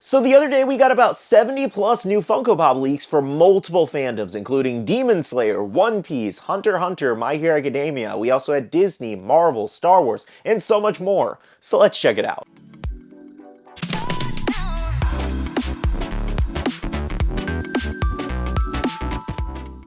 So the other day we got about 70 plus new Funko Pop leaks from multiple fandoms, including Demon Slayer, One Piece, Hunter x Hunter, My Hero Academia. We also had Disney, Marvel, Star Wars, and so much more. So let's check it out.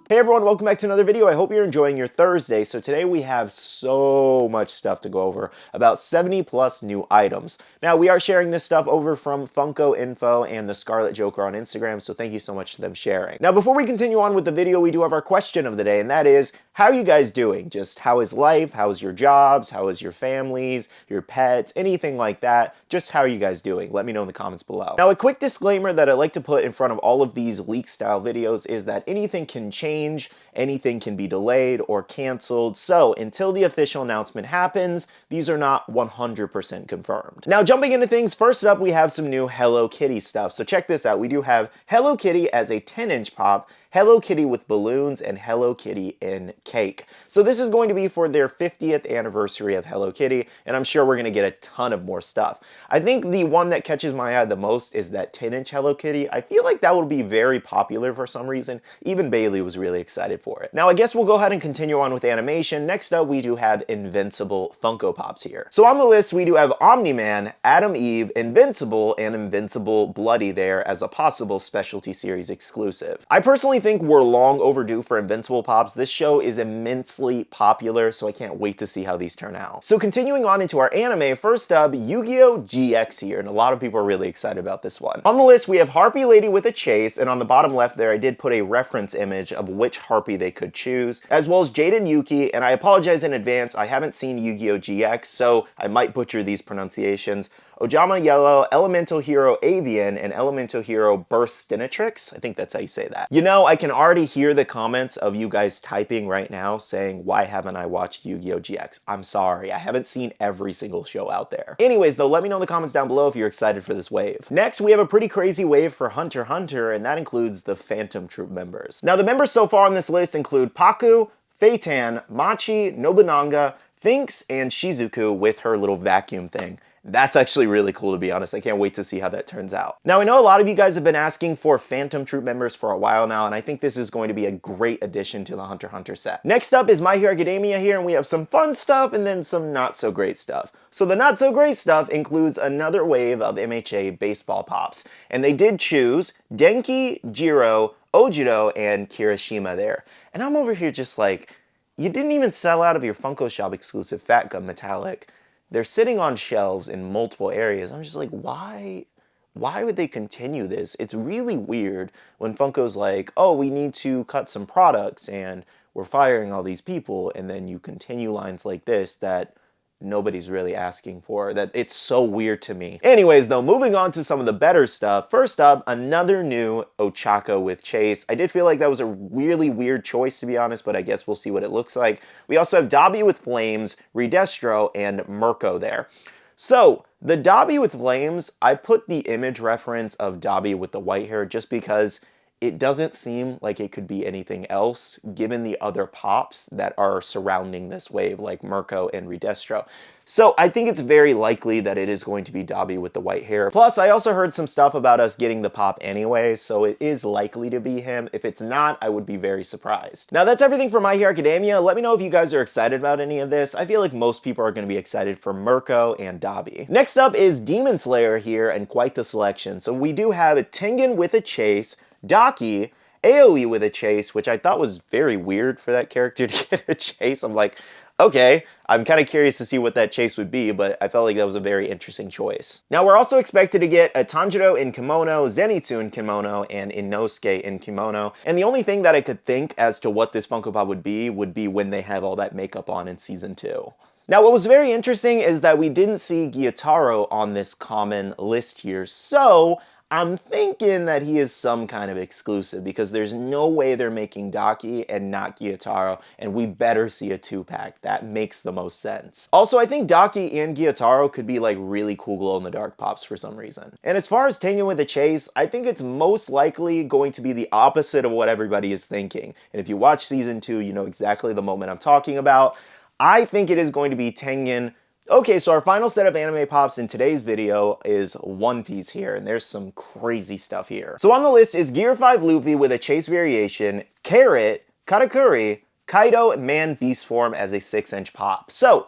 Hey everyone, welcome back to another video. I hope you're enjoying your Thursday. So today we have so much stuff to go over, about 70 plus new items. Now we are sharing this stuff over from Funko Info and the Scarlet Joker on Instagram, so thank you so much to them sharing. Now before we continue on with the video, we do have our question of the day, and that is, how are you guys doing? Just how is life? How is your jobs? How is your families, your pets, anything like that? Just how are you guys doing? Let me know in the comments below. Now a quick disclaimer that I like to put in front of all of these leak style videos is that anything can change, anything can be delayed or canceled, so until the official announcement happens, these are not 100% confirmed. Now jumping into things, first up we have some new Hello Kitty stuff. So check this out, we do have Hello Kitty as a 10-inch pop, Hello Kitty with balloons, and Hello Kitty in cake. So this is going to be for their 50th anniversary of Hello Kitty, and I'm sure we're going to get a ton of more stuff. I think the one that catches my eye the most is that 10-inch Hello Kitty. I feel like that will be very popular for some reason. Even Bailey was really excited for it. Now I guess we'll go ahead and continue on with animation. Next up we do have Invincible Funko Pops here. So on the list we do have Omni-Man, Adam Eve, Invincible, and Invincible Bloody there as a possible specialty series exclusive. I personally think we're long overdue for Invincible Pops. This show is immensely popular, so I can't wait to see how these turn out. So continuing on into our anime, first up, Yu-Gi-Oh! GX here, and a lot of people are really excited about this one. On the list, we have Harpy Lady with a chase, and on the bottom left there, I did put a reference image of which Harpy they could choose, as well as Jade and Yuki, and I apologize in advance, I haven't seen Yu-Gi-Oh! GX, so I might butcher these pronunciations. Ojama Yellow, Elemental Hero Avian, and Elemental Hero Burstinatrix. I think that's how you say that. You know, I can already hear the comments of you guys typing right now saying, why haven't I watched Yu-Gi-Oh! GX? I'm sorry, I haven't seen every single show out there. Anyways, though, let me know in the comments down below if you're excited for this wave. Next, we have a pretty crazy wave for Hunter x Hunter, and that includes the Phantom Troop members. Now, the members so far on this list include Paku, Feitan, Machi, Nobunaga, Finks, and Shizuku with her little vacuum thing. That's actually really cool, to be honest. I can't wait to see how that turns out. Now, I know a lot of you guys have been asking for Phantom Troop members for a while now, and I think this is going to be a great addition to the Hunter x Hunter set. Next up is My Hero Academia here, and we have some fun stuff and then some not so great stuff. So the not so great stuff includes another wave of MHA baseball pops, and they did choose Denki, Jiro, Ojiro, and Kirishima there. And I'm over here just like, you didn't even sell out of your Funko Shop exclusive Fat Gum Metallic. They're sitting on shelves in multiple areas. I'm just like, why would they continue this? It's really weird when Funko's like, oh, we need to cut some products and we're firing all these people, and then you continue lines like this that nobody's really asking for. That it's so weird to me. Anyways, though, moving on to some of the better stuff. First up, another new Ochako with Chase. I did feel like that was a really weird choice, to be honest, but I guess we'll see what it looks like. We also have Dabi with Flames, Redestro, and Mirko there. So, the Dabi with Flames, I put the image reference of Dabi with the white hair just because it doesn't seem like it could be anything else given the other pops that are surrounding this wave, like Mirko and Redestro. So I think it's very likely that it is going to be Dabi with the white hair. Plus, I also heard some stuff about us getting the pop anyway, so it is likely to be him. If it's not, I would be very surprised. Now, that's everything for My Hero Academia. Let me know if you guys are excited about any of this. I feel like most people are going to be excited for Mirko and Dabi. Next up is Demon Slayer here, and quite the selection. So we do have Tengen with a chase, Daki, AoE with a chase, which I thought was very weird for that character to get a chase. I'm like, okay, I'm kind of curious to see what that chase would be, but I felt like that was a very interesting choice. Now, we're also expected to get a Tanjiro in kimono, Zenitsu in kimono, and Inosuke in kimono. And the only thing that I could think as to what this Funko Pop would be when they have all that makeup on in Season 2. Now, what was very interesting is that we didn't see Gyutaro on this common list here, so I'm thinking that he is some kind of exclusive because there's no way they're making Daki and not Gyutaro, and we better see a 2-pack. That makes the most sense. Also, I think Daki and Gyutaro could be like really cool glow-in-the-dark pops for some reason. And as far as Tengen with a chase, I think it's most likely going to be the opposite of what everybody is thinking. And if you watch Season 2, you know exactly the moment I'm talking about. I think it is going to be Tengen Okay, so our final set of anime pops in today's video is One Piece here, and there's some crazy stuff here. So on the list is Gear 5 Luffy with a chase variation, Carrot, Katakuri, Kaido, Man Beast form as a 6-inch pop. So,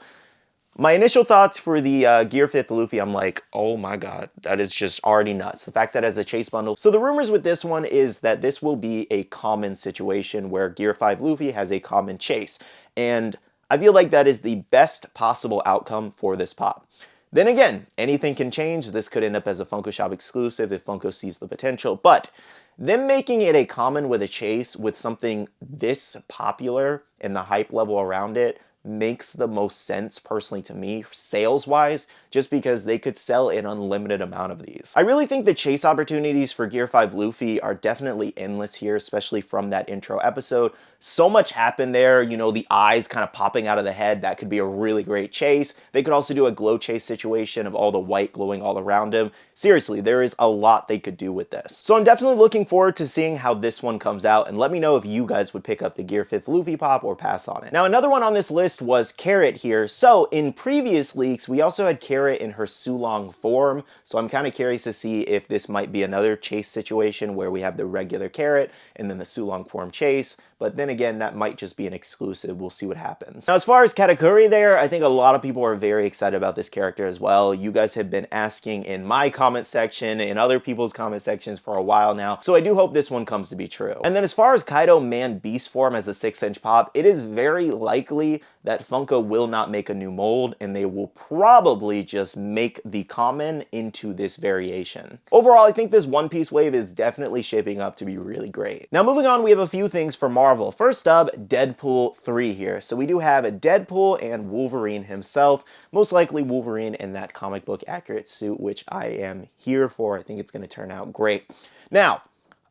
my initial thoughts for the Gear 5th Luffy, I'm like, oh my god, that is just already nuts. The fact that as a chase bundle. So the rumors with this one is that this will be a common situation where Gear 5 Luffy has a common chase. And I feel like that is the best possible outcome for this pop. Then again, anything can change. This could end up as a Funko Shop exclusive if Funko sees the potential. But them making it a common with a chase with something this popular and the hype level around it makes the most sense personally to me, sales-wise, just because they could sell an unlimited amount of these. I really think the chase opportunities for Gear 5 Luffy are definitely endless here, especially from that intro episode. So much happened there, you know, the eyes kind of popping out of the head, that could be a really great chase. They could also do a glow chase situation of all the white glowing all around him. Seriously, there is a lot they could do with this. So I'm definitely looking forward to seeing how this one comes out, and let me know if you guys would pick up the Gear 5th Luffy pop or pass on it. Now, another one on this list was Carrot here. So in previous leaks, we also had Carrot in her Sulong form, so I'm kind of curious to see if this might be another chase situation where we have the regular Carrot and then the Sulong form chase. But then again, that might just be an exclusive. We'll see what happens. Now, as far as Katakuri there, I think a lot of people are very excited about this character as well. You guys have been asking in my comment section and other people's comment sections for a while now, so I do hope this one comes to be true. And then as far as Kaido Man Beast form as a 6-inch pop, it is very likely that Funko will not make a new mold, and they will probably just make the common into this variation. Overall, I think this One Piece wave is definitely shaping up to be really great. Now, moving on, we have a few things for Marvel. First up, Deadpool 3 here. So we do have a Deadpool and Wolverine himself, most likely Wolverine in that comic book accurate suit, which I am here for. I think it's going to turn out great. Now,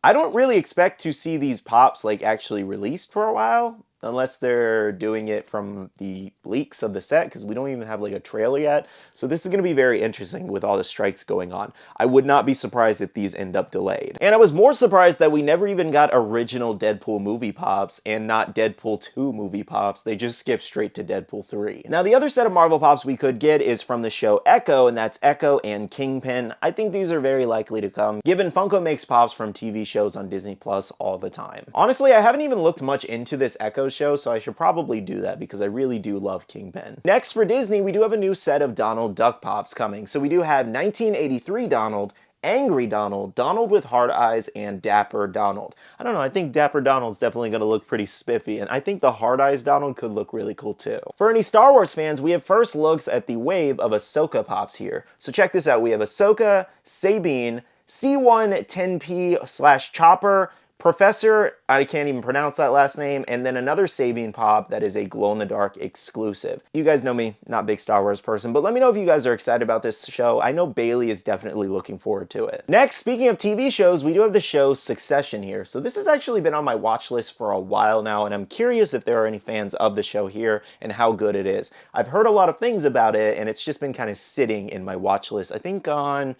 I don't really expect to see these pops like actually released for a while, unless they're doing it from the leaks of the set, because we don't even have like a trailer yet. So this is going to be very interesting with all the strikes going on. I would not be surprised if these end up delayed. And I was more surprised that we never even got original Deadpool movie pops and not Deadpool 2 movie pops. They just skipped straight to Deadpool 3. Now, the other set of Marvel pops we could get is from the show Echo, and that's Echo and Kingpin. I think these are very likely to come, given Funko makes pops from TV shows on Disney Plus all the time. Honestly, I haven't even looked much into this Echo show, so I should probably do that because I really do love Kingpin. Next, for Disney, we do have a new set of Donald Duck Pops coming. So we do have 1983 Donald, Angry Donald, Donald with Hard Eyes, and Dapper Donald. I don't know, I think Dapper Donald's definitely going to look pretty spiffy, and I think the Hard Eyes Donald could look really cool too. For any Star Wars fans, we have first looks at the wave of Ahsoka Pops here. So check this out, we have Ahsoka, Sabine, C110P/Chopper, Professor, I can't even pronounce that last name, and then another Sabine pop that is a glow-in-the-dark exclusive. You guys know me, not a big Star Wars person, but let me know if you guys are excited about this show. I know Bailey is definitely looking forward to it. Next, speaking of TV shows, we do have the show Succession here. So this has actually been on my watch list for a while now, and I'm curious if there are any fans of the show here and how good it is. I've heard a lot of things about it, and it's just been kind of sitting in my watch list. I think on...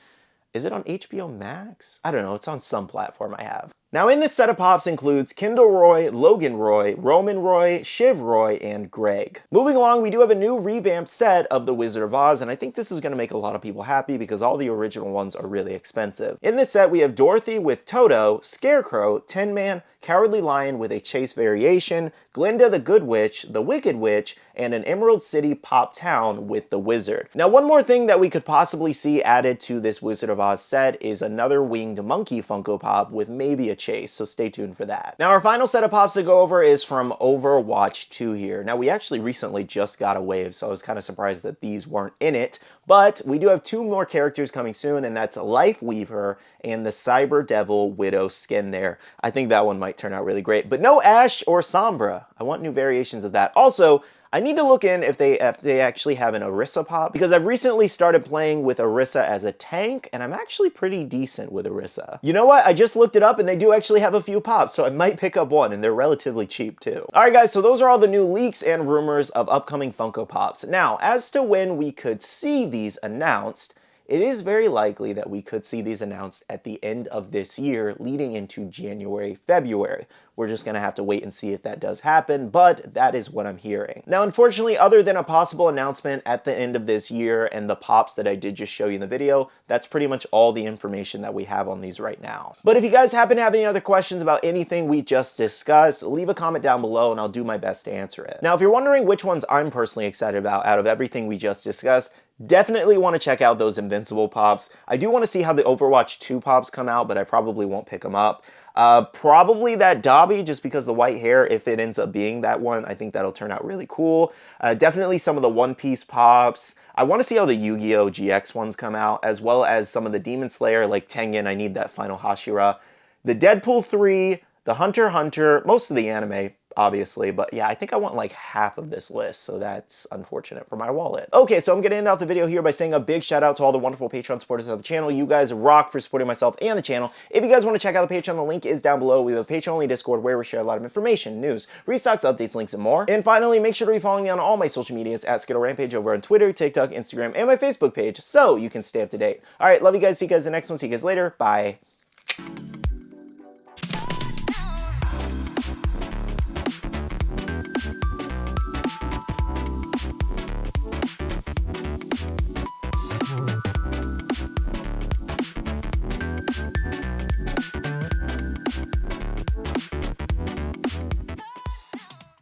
is it on HBO Max? I don't know, it's on some platform I have. Now, in this set of pops includes Kendall Roy, Logan Roy, Roman Roy, Shiv Roy, and Greg. Moving along, we do have a new revamped set of The Wizard of Oz, and I think this is going to make a lot of people happy because all the original ones are really expensive. In this set, we have Dorothy with Toto, Scarecrow, Tin Man, Cowardly Lion with a chase variation, Glinda the Good Witch, the Wicked Witch, and an Emerald City Pop Town with the Wizard. Now, one more thing that we could possibly see added to this Wizard of Oz set is another winged monkey Funko Pop with maybe a chase, so stay tuned for that. Now, our final set of pops to go over is from Overwatch 2 here. Now, we actually recently just got a wave, so I was kind of surprised that these weren't in it, but we do have two more characters coming soon, and that's Life Weaver and the Cyber Devil Widow skin there. I think that one might turn out really great, but no Ash or Sombra. I want new variations of that. Also, I need to look in if they actually have an Orisa pop, because I've recently started playing with Orisa as a tank, and I'm actually pretty decent with Orisa. You know what? I just looked it up, and they do actually have a few pops, so I might pick up one, and they're relatively cheap too. Alright guys, so those are all the new leaks and rumors of upcoming Funko Pops. Now, as to when we could see these announced, it is very likely that we could see these announced at the end of this year, leading into January, February. We're just going to have to wait and see if that does happen, but that is what I'm hearing. Now, unfortunately, other than a possible announcement at the end of this year and the pops that I did just show you in the video, that's pretty much all the information that we have on these right now. But if you guys happen to have any other questions about anything we just discussed, leave a comment down below and I'll do my best to answer it. Now, if you're wondering which ones I'm personally excited about out of everything we just discussed, definitely want to check out those Invincible pops. I do want to see how the Overwatch 2 pops come out, but I probably won't pick them up. Probably that Dobby, just because the white hair, if it ends up being that one, I think that'll turn out really cool. Definitely some of the One Piece pops. I want to see how the Yu-Gi-Oh! GX ones come out, as well as some of the Demon Slayer, like Tengen, I need that final Hashira. The Deadpool 3, the Hunter x Hunter, most of the anime, obviously, but yeah, I think I want like half of this list, so that's unfortunate for my wallet. Okay, so I'm gonna end out the video here by saying a big shout out to all the wonderful Patreon supporters of the channel. You guys rock for supporting myself and the channel. If you guys want to check out the Patreon, the link is down below. We have a Patreon-only Discord where we share a lot of information, news, restocks, updates, links, and more. And finally, make sure to be following me on all my social medias at SkittleRampage over on Twitter, TikTok, Instagram, and my Facebook page, so you can stay up to date. All right, love you guys. See you guys in the next one. See you guys later. Bye.